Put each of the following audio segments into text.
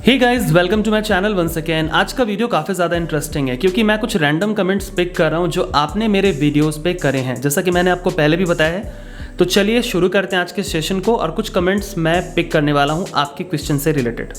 Hey guys, welcome to my channel once again. आज का video काफ़ी ज़्यादा इंटरेस्टिंग है क्योंकि मैं कुछ रैंडम कमेंट्स पिक कर रहा हूँ जो आपने मेरे वीडियोस पे करे हैं, जैसा कि मैंने आपको पहले भी बताया है। तो चलिए शुरू करते हैं आज के सेशन को और कुछ कमेंट्स मैं पिक करने वाला हूँ आपके क्वेश्चन से रिलेटेड।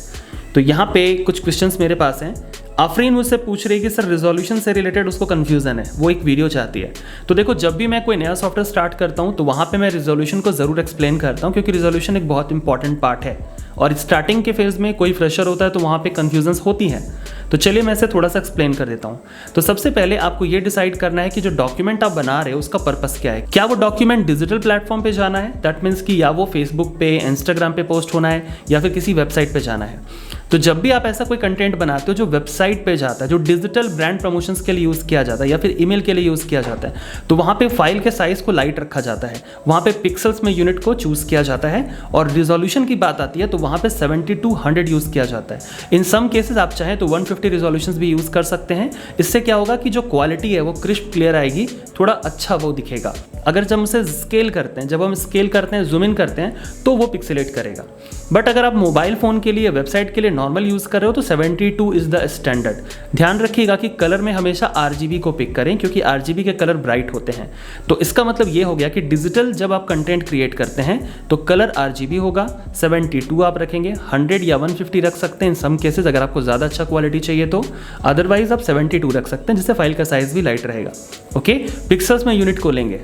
तो यहाँ पे कुछ क्वेश्चंस मेरे पास हैं। आफरीन मुझसे पूछ रही है कि सर रिजोल्यूशन से रिलेटेड उसको कन्फ्यूज़न है, वो एक वीडियो चाहती है। तो देखो, जब भी मैं कोई नया सॉफ्टवेयर स्टार्ट करता हूँ तो वहाँ पे मैं रिजोल्यूशन को ज़रूर एक्सप्लेन करता हूँ क्योंकि रिजोल्यूशन एक बहुत इंपॉर्टेंट पार्ट है और स्टार्टिंग के फेज़ में कोई फ्रेशर होता है तो वहाँ पे कन्फ्यूजन्स होती हैं। तो चलिए मैं इसे थोड़ा सा एक्सप्लेन कर देता हूँ। तो सबसे पहले आपको ये डिसाइड करना है कि जो डॉक्यूमेंट आप बना रहे हो उसका पर्पस क्या है। क्या वो डॉक्यूमेंट डिजिटल प्लेटफॉर्म पे जाना है, दैट मीन्स कि या वो फेसबुक पे, इंस्टाग्राम पे पोस्ट होना है या फिर किसी वेबसाइट पे जाना है। तो जब भी आप ऐसा कोई कंटेंट बनाते हो जो वेबसाइट पे जाता है, जो डिजिटल ब्रांड प्रमोशंस के लिए यूज़ किया जाता है या फिर ईमेल के लिए यूज़ किया जाता है, तो वहाँ पे फाइल के साइज़ को लाइट रखा जाता है, वहाँ पे पिक्सल्स में यूनिट को चूज़ किया जाता है और रिजोल्यूशन की बात आती है तो वहाँ पे 70-100 यूज़ किया जाता है। इन सम केसेस आप चाहें तो 150 रिजोल्यूशंस भी यूज़ कर सकते हैं। इससे क्या होगा कि जो क्वालिटी है वो क्रिस्प क्लियर आएगी, थोड़ा अच्छा वो दिखेगा। अगर जब हम उसे स्केल करते हैं, जूम इन करते हैं तो वो पिक्सेलेट करेगा। बट अगर आप मोबाइल फ़ोन के लिए, वेबसाइट के लिए नॉर्मल यूज़ कर रहे हो तो 72 इज़ द स्टैंडर्ड। ध्यान रखिएगा कि कलर में हमेशा RGB को पिक करें क्योंकि RGB के कलर ब्राइट होते हैं। तो इसका मतलब ये हो गया कि डिजिटल जब आप कंटेंट क्रिएट करते हैं तो कलर RGB होगा, 72 आप रखेंगे, 100 या 150 रख सकते हैं इन सम केसेस अगर आपको ज़्यादा अच्छा क्वालिटी चाहिए तो। अदरवाइज आप 72 रख सकते हैं जिससे फाइल का साइज़ भी लाइट रहेगा। ओके, पिक्सल्स में यूनिट को लेंगे।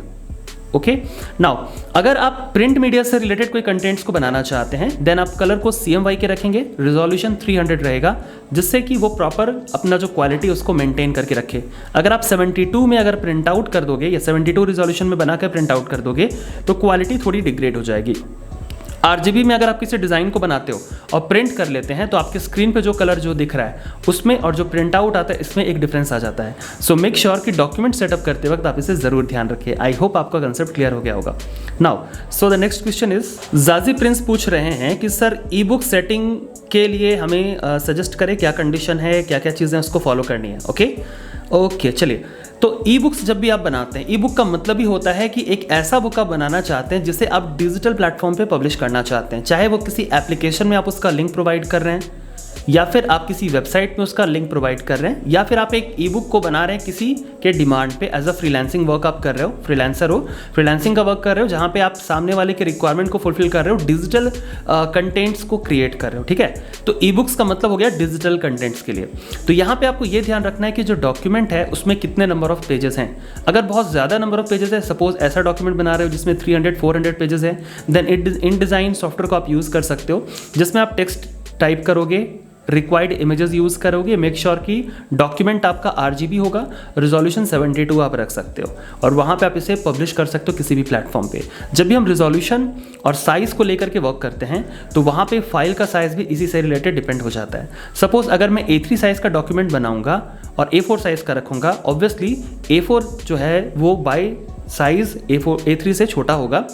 ओके, नाउ अगर आप प्रिंट मीडिया से रिलेटेड कोई कंटेंट्स को बनाना चाहते हैं देन आप कलर को CMY के रखेंगे, रिजोल्यूशन 300 रहेगा जिससे कि वो प्रॉपर अपना जो क्वालिटी उसको मेंटेन करके रखे। अगर आप 72 में अगर प्रिंट आउट कर दोगे या 72 रिजोल्यूशन में बनाकर प्रिंट आउट कर दोगे तो क्वालिटी थोड़ी डिग्रेड हो जाएगी। RGB में अगर आप किसी डिज़ाइन को बनाते हो और प्रिंट कर लेते हैं तो आपके स्क्रीन पे जो कलर जो दिख रहा है उसमें और जो प्रिंट आउट आता है इसमें एक डिफरेंस आ जाता है। सो मेक श्योर कि डॉक्यूमेंट सेटअप करते वक्त आप इसे ज़रूर ध्यान रखिए। आई होप आपका कंसेप्ट क्लियर हो गया होगा। Now so the next question is, जाजी प्रिंस पूछ रहे हैं कि सर ई बुक सेटिंग के लिए हमें सजेस्ट करें, क्या कंडीशन है, क्या क्या चीज़ें उसको फॉलो करनी है। ओके, चलिए। तो ई बुक्स जब भी आप बनाते हैं, ई बुक का मतलब ही होता है कि एक ऐसा बुक आप बनाना चाहते हैं जिसे आप डिजिटल प्लेटफॉर्म पे पब्लिश करना चाहते हैं, चाहे वो किसी एप्लीकेशन में आप उसका लिंक प्रोवाइड कर रहे हैं या फिर आप किसी वेबसाइट में उसका लिंक प्रोवाइड कर रहे हैं या फिर आप एक ई बुक को बना रहे हैं किसी के डिमांड पे एज अ फ्रीलांसिंग वर्क आप कर रहे हो, फ्रीलांसिंग का वर्क कर रहे हो जहाँ पे आप सामने वाले के रिक्वायरमेंट को फुलफिल कर रहे हो, डिजिटल कंटेंट्स को क्रिएट कर रहे हो। ठीक है, तो ई बुक्स का मतलब हो गया डिजिटल कंटेंट्स के लिए। तो यहाँ पे आपको ये ध्यान रखना है कि जो डॉक्यूमेंट है उसमें कितने नंबर ऑफ पेजेस हैं। अगर बहुत ज़्यादा नंबर ऑफ पेजेस है, सपोज ऐसा डॉक्यूमेंट बना रहे हो जिसमें 300-400 पेजेस है, देन इन डिज़ाइन सॉफ्टवेयर को आप यूज़ कर सकते हो जिसमें आप टेक्स्ट टाइप करोगे, रिक्वायर्ड इमेजेस यूज़ करोगे, मेक श्योर कि डॉक्यूमेंट आपका RGB होगा, रिजोल्यूशन 72 आप रख सकते हो और वहाँ पे आप इसे पब्लिश कर सकते हो किसी भी प्लेटफॉर्म पे। जब भी हम रिजोल्यूशन और साइज़ को लेकर के वर्क करते हैं तो वहाँ पे फाइल का साइज़ भी इसी से रिलेटेड डिपेंड हो जाता है। सपोज अगर मैं A3 साइज़ का डॉक्यूमेंट बनाऊँगा और A4 साइज़ का रखूँगा, ऑब्वियसली A4 जो है वो बाय साइज़ A3 से छोटा होगा,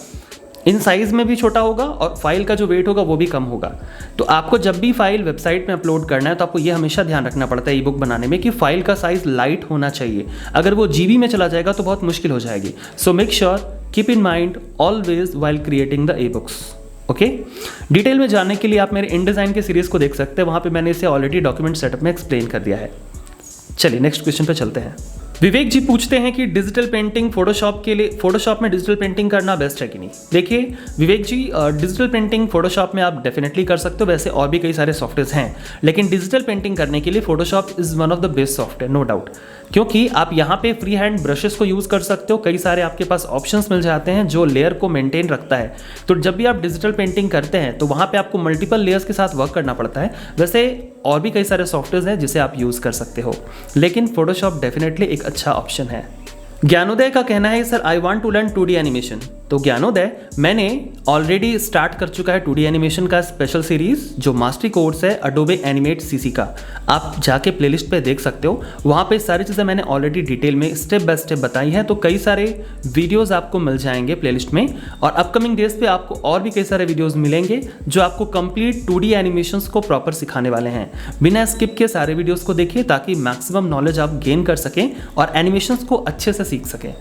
इन साइज़ में भी छोटा होगा और फाइल का जो वेट होगा वो भी कम होगा। तो आपको जब भी फाइल वेबसाइट में अपलोड करना है तो आपको ये हमेशा ध्यान रखना पड़ता है ई बुक बनाने में कि फाइल का साइज़ लाइट होना चाहिए। अगर वो GB में चला जाएगा तो बहुत मुश्किल हो जाएगी। So make sure, keep in mind always while creating the e books. Okay, detail में जानने के लिए आप मेरे इन डिज़ाइन के सीरीज़ को देख सकते हैं, वहाँ पर मैंने इसे ऑलरेडी डॉक्यूमेंट सेटअप में एक्सप्लेन कर दिया है। चलिए नेक्स्ट क्वेश्चन पर चलते हैं। विवेक जी पूछते हैं कि डिजिटल पेंटिंग फोटोशॉप में डिजिटल पेंटिंग करना बेस्ट है कि नहीं। देखिए विवेक जी, डिजिटल पेंटिंग फोटोशॉप में आप डेफिनेटली कर सकते हो, वैसे और भी कई सारे सॉफ्टवेयर हैं, लेकिन डिजिटल पेंटिंग करने के लिए Photoshop is one of the best software, no doubt, क्योंकि आप यहाँ पे फ्री हैंड ब्रशेस को यूज़ कर सकते हो, कई सारे आपके पास ऑप्शंस मिल जाते हैं जो लेयर को मेंटेन रखता है। तो जब भी आप डिजिटल पेंटिंग करते हैं तो वहाँ पे आपको मल्टीपल लेयर्स के साथ वर्क करना पड़ता है। वैसे और भी कई सारे सॉफ्टवेयर हैं जिसे आप यूज़ कर सकते हो, लेकिन फोटोशॉप डेफिनेटली एक अच्छा ऑप्शन है। ज्ञानोदय का कहना है sir I want to learn 2D animation. तो ज्ञानोदय, मैंने ऑलरेडी स्टार्ट कर चुका है 2D एनिमेशन का स्पेशल सीरीज़ जो मास्टरी कोर्स है अडोबे एनिमेट CC का। आप जाके प्लेलिस्ट पे देख सकते हो, वहाँ पे सारी चीज़ें मैंने ऑलरेडी डिटेल में स्टेप बाय स्टेप बताई हैं। तो कई सारे वीडियोज़ आपको मिल जाएंगे प्लेलिस्ट में और अपकमिंग डेज पे आपको और भी कई सारे वीडियोज़ मिलेंगे जो आपको कंप्लीट 2D एनिमेशंस को प्रॉपर सिखाने वाले हैं। बिना स्किप के सारे वीडियोज़ को देखिए ताकि मैक्सिमम नॉलेज आप गेन कर सकें और एनिमेशंस को अच्छे से सीख सकें।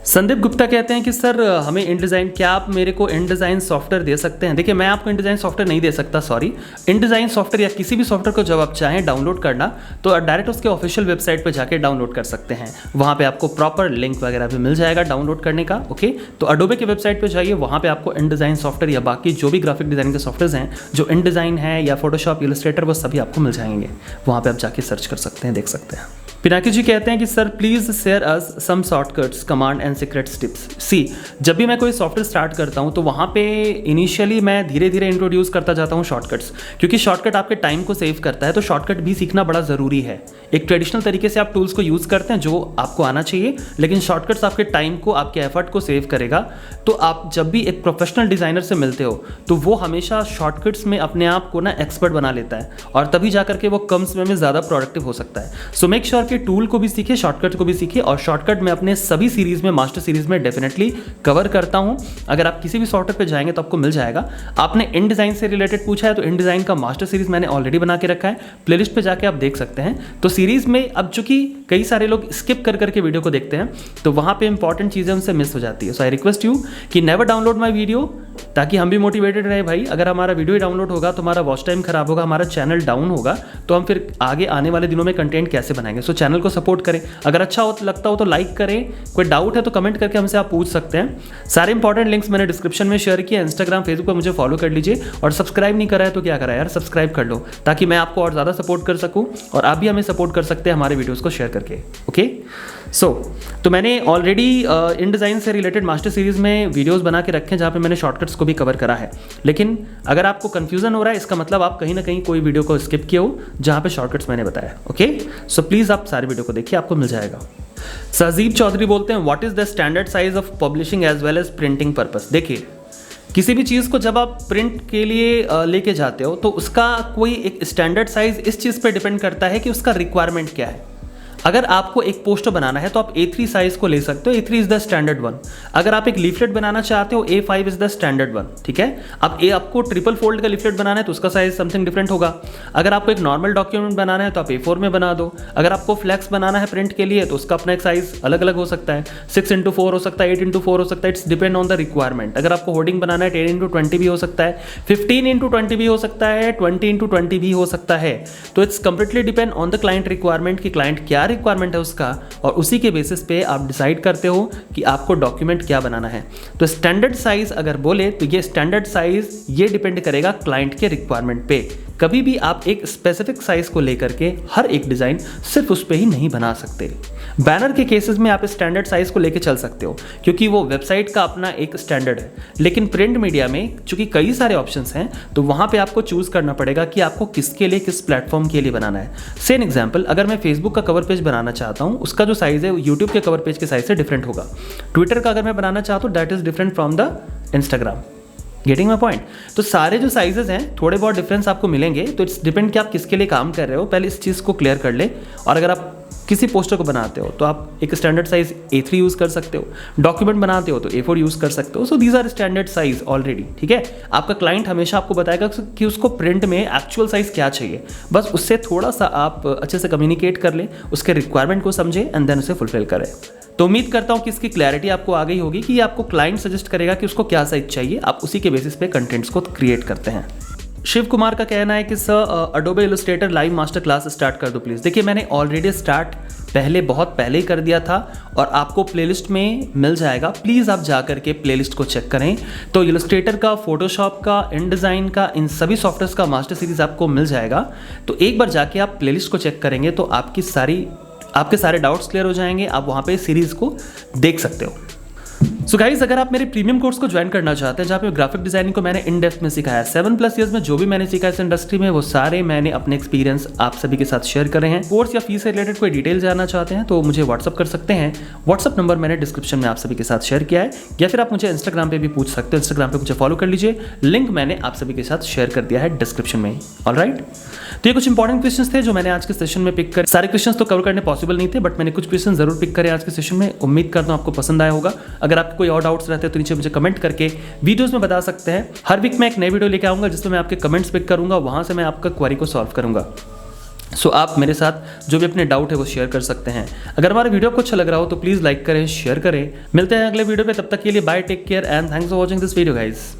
संदीप गुप्ता कहते हैं कि सर हमें InDesign, क्या आप मेरे को InDesign सॉफ्टवेयर दे सकते हैं? देखिए मैं आपको InDesign सॉफ्टवेयर नहीं दे सकता, सॉरी। InDesign सॉफ्टवेयर या किसी भी सॉफ्टवेयर को जब आप चाहें डाउनलोड करना तो डायरेक्ट उसके ऑफिशियल वेबसाइट पर जाके डाउनलोड कर सकते हैं। वहाँ पे आपको प्रॉपर लिंक वगैरह भी मिल जाएगा डाउनलोड करने का, ओके। तो अडोबे के वेबसाइट पर जाइए, वहाँ पर आपको InDesign सॉफ्टवेयर या बाकी जो भी ग्राफिक डिज़ाइनिंग के सॉफ्टवेयर हैं, जो InDesign है या फोटोशॉप, इलस्ट्रेटर, वो सभी आपको मिल जाएंगे। वहाँ पर आप जाके सर्च कर सकते हैं, देख सकते हैं। पिनाकी जी कहते हैं कि sir please share us some shortcuts, command and secrets tips. See, जब भी मैं कोई सॉफ्टवेयर स्टार्ट करता हूं तो वहां पे इनिशियली मैं धीरे धीरे इंट्रोड्यूस करता जाता हूं शॉर्टकट्स, क्योंकि शॉर्टकट आपके टाइम को सेव करता है। तो शॉर्टकट भी सीखना बड़ा ज़रूरी है। एक ट्रेडिशनल तरीके से आप टूल्स को यूज़ करते हैं जो आपको आना चाहिए, लेकिन शॉर्टकट्स आपके टाइम को, आपके एफर्ट को सेव करेगा। तो आप जब भी एक प्रोफेशनल डिज़ाइनर से मिलते हो तो वो हमेशा शॉर्टकट्स में अपने आप को ना एक्सपर्ट बना लेता है, और तभी जाकर के वो कम समय में ज़्यादा प्रोडक्टिव हो सकता है। सो मेक श्योर कि टूल को भी सीखे, शॉर्टकट को भी सीखे। और शॉर्टकट मैं अपने सभी सीरीज़ में, मास्टर सीरीज़ में डेफिनेटली कवर करता हूँ। अगर आप किसी भी सॉफ्टवेयर पे जाएंगे तो आपको मिल जाएगा। आपने InDesign से रिलेटेड पूछा है तो InDesign का मास्टर सीरीज़ मैंने ऑलरेडी बना के रखा है, प्लेलिस्ट पे जाके आप देख सकते हैं। तो सीरीज़ में अब चूंकि कई सारे लोग स्किप कर करके वीडियो को देखते हैं तो वहाँ पे इंपॉर्टेंट चीज़ें उनसे मिस हो जाती है। सो आई रिक्वेस्ट यू कि नेवर डाउनलोड माई वीडियो, ताकि हम भी मोटिवेटेड रहे। भाई अगर हमारा वीडियो ही डाउनलोड होगा तो हमारा वॉच टाइम खराब होगा, हमारा चैनल डाउन होगा, तो हम फिर आगे आने वाले दिनों में कंटेंट कैसे बनाएंगे? सो चैनल को सपोर्ट करें। अगर अच्छा लगता हो तो लाइक करें, कोई डाउट है तो कमेंट करके हमसे आप पूछ सकते हैं। सारे इंपॉर्टेंट लिंक्स मैंने डिस्क्रिप्शन में शेयर किया। इंस्टाग्राम, फेसबुक पर मुझे फॉलो कर लीजिए, और सब्सक्राइब नहीं करा है तो क्या करा है यार, सब्सक्राइब कर लो, ताकि मैं आपको और ज़्यादा सपोर्ट कर सकूँ और आप भी हमें सपोर्ट कर सकते हैं हमारे वीडियोज़ को शेयर करके, ओके। तो मैंने ऑलरेडी InDesign से रिलेटेड मास्टर सीरीज़ में वीडियोज़ बना के रखे हैं जहाँ पे मैंने शॉर्टकट्स को भी कवर करा है। लेकिन अगर आपको कन्फ्यूजन हो रहा है, इसका मतलब आप कहीं ना कहीं कोई वीडियो को स्किप किए हो जहाँ पे शॉर्टकट्स मैंने बताया, ओके। सो प्लीज़ आप सारे वीडियो को देखिए, आपको मिल जाएगा। सहजीब चौधरी बोलते हैं what is the standard size of publishing as well as printing purpose. देखिए, किसी भी चीज़ को जब आप प्रिंट के लिए लेके जाते हो तो उसका कोई एक स्टैंडर्ड साइज़ इस चीज़ पे डिपेंड करता है कि उसका रिक्वायरमेंट क्या है। अगर आपको एक पोस्टर बनाना है तो आप A3 साइज को ले सकते हो, A3 is the standard one. अगर आप एक लीफलेट बनाना चाहते हो A5 is the standard one, ठीक है। अब आपको ट्रिपल फोल्ड का लीफलेट बनाना है तो उसका साइज समथिंग डिफरेंट होगा। अगर आपको एक नॉर्मल डॉक्यूमेंट बनाना है तो आप A4 में बना दो। अगर आपको फ्लैक्स बनाना है प्रिंट के लिए तो उसका अपना एक साइज अलग अलग हो सकता है, 6x4 हो सकता है, 8x4 हो सकता है, it's depend on the requirement. अगर आपको होर्डिंग बनाना है 10x20 भी हो सकता है, 15x20 भी हो सकता है, 20x20 भी हो सकता है। तो it's completely depend on the client requirement कि क्लाइंट क्या रिक्वायरमेंट है उसका, और उसी के बेसिस पे आप डिसाइड करते हो कि आपको डॉक्यूमेंट क्या बनाना है। तो स्टैंडर्ड साइज अगर बोले तो ये स्टैंडर्ड साइज ये डिपेंड करेगा क्लाइंट के रिक्वायरमेंट पे। कभी भी आप एक स्पेसिफिक साइज को लेकर के हर एक डिज़ाइन सिर्फ उस पे ही नहीं बना सकते। बैनर के केसेस में आप स्टैंडर्ड साइज को लेके चल सकते हो क्योंकि वो वेबसाइट का अपना एक स्टैंडर्ड है, लेकिन प्रिंट मीडिया में चूंकि कई सारे ऑप्शंस हैं तो वहाँ पे आपको चूज करना पड़ेगा कि आपको किसके लिए, किस प्लेटफॉर्म के लिए बनाना है। सेम एग्जाम्पल, अगर मैं फेसबुक का कवर पेज बनाना चाहता हूँ, उसका जो साइज है यूट्यूब के कवर पेज के साइज से डिफरेंट होगा। ट्विटर का अगर मैं बनाना चाहता हूँ that is different from the Instagram. Getting my point? तो सारे जो साइजेस हैं थोड़े बहुत डिफरेंस आपको मिलेंगे। तो इट्स डिपेंड कि आप किसके लिए काम कर रहे हो, पहले इस चीज़ को क्लियर कर ले। और अगर आप किसी पोस्टर को बनाते हो तो आप एक स्टैंडर्ड साइज A3 यूज़ कर सकते हो, डॉक्यूमेंट बनाते हो तो A4 यूज़ कर सकते हो। So these are standard size already, ठीक है। आपका क्लाइंट हमेशा आपको बताएगा कि उसको प्रिंट में एक्चुअल साइज क्या चाहिए, बस उससे थोड़ा सा आप अच्छे से कम्युनिकेट कर लें, उसके रिक्वायरमेंट को समझें एंड देन उसे फुलफिल करें। तो उम्मीद करता हूँ कि इसकी क्लैरिटी आपको आ गई होगी कि आपको क्लाइंट सजेस्ट करेगा कि उसको क्या साइज चाहिए, आप उसी के बेसिस पे कंटेंट्स को क्रिएट करते हैं। शिव कुमार का कहना है कि sir Adobe Illustrator live master class start कर दो प्लीज़। देखिए, मैंने ऑलरेडी स्टार्ट बहुत पहले ही कर दिया था और आपको प्लेलिस्ट में मिल जाएगा। प्लीज़ आप जा करके प्लेलिस्ट को चेक करें। तो इलस्ट्रेटर का, फोटोशॉप का, InDesign का, इन सभी सॉफ्टवेयर्स का मास्टर सीरीज़ आपको मिल जाएगा। तो एक बार जाके आप प्लेलिस्ट को चेक करेंगे तो आपके सारे डाउट्स क्लियर हो जाएंगे। आप वहाँ पे सीरीज़ को देख सकते हो। सो गाइज, अगर आप मेरे प्रीमियम कोर्स को ज्वाइन करना चाहते हैं जहाँ पे ग्राफिक डिजाइनिंग को मैंने इन डेप्थ में सिखाया, 7+ ईयर्स में जो भी मैंने सीखा इस इंडस्ट्री में वो सारे मैंने अपने एक्सपीरियंस आप सभी के साथ शेयर करे हैं। कोर्स या फीस से रिलेटेड कोई डिटेल जानना चाहते हैं तो मुझे व्हाट्सअप कर सकते हैं। व्हाट्सअप नंबर मैंने डिस्क्रिप्शन में आप सभी के साथ शेयर किया है, या फिर आप मुझे इंस्टाग्राम पे भी पूछ सकते हो। इंस्टाग्राम पे मुझे फॉलो कर लीजिए, लिंक मैंने आप सभी के साथ शेयर कर दिया है डिस्क्रिप्शन में। ऑलराइट, तो ये कुछ इंपॉर्टेंट क्वेश्चंस थे जो मैंने आज के सेशन में पिक कर। सारे क्वेश्चंस तो कवर करने पॉसिबल नहीं थे, बट मैंने कुछ क्वेश्चन जरूर पिक करे आज के सेशन में। उम्मीद करता हूँ आपको पसंद आया होगा। अगर आपको कोई और डाउट्स रहते हैं तो नीचे मुझे कमेंट करके वीडियोस में बता सकते हैं। हर वीक मैं एक नई वीडियो लेके आऊंगा जिसमें मैं आपके कमेंट्स पिक करूंगा, वहां से मैं आपका क्वेरी को सॉल्व करूंगा। सो आप मेरे साथ जो भी अपने डाउट है वो शेयर कर सकते हैं। अगर हमारा वीडियो आपको अच्छा लग रहा हो तो प्लीज़ लाइक करें, शेयर करें। मिलते हैं अगले वीडियो पे, तब तक के लिए bye, take care and thanks for watching this video guys.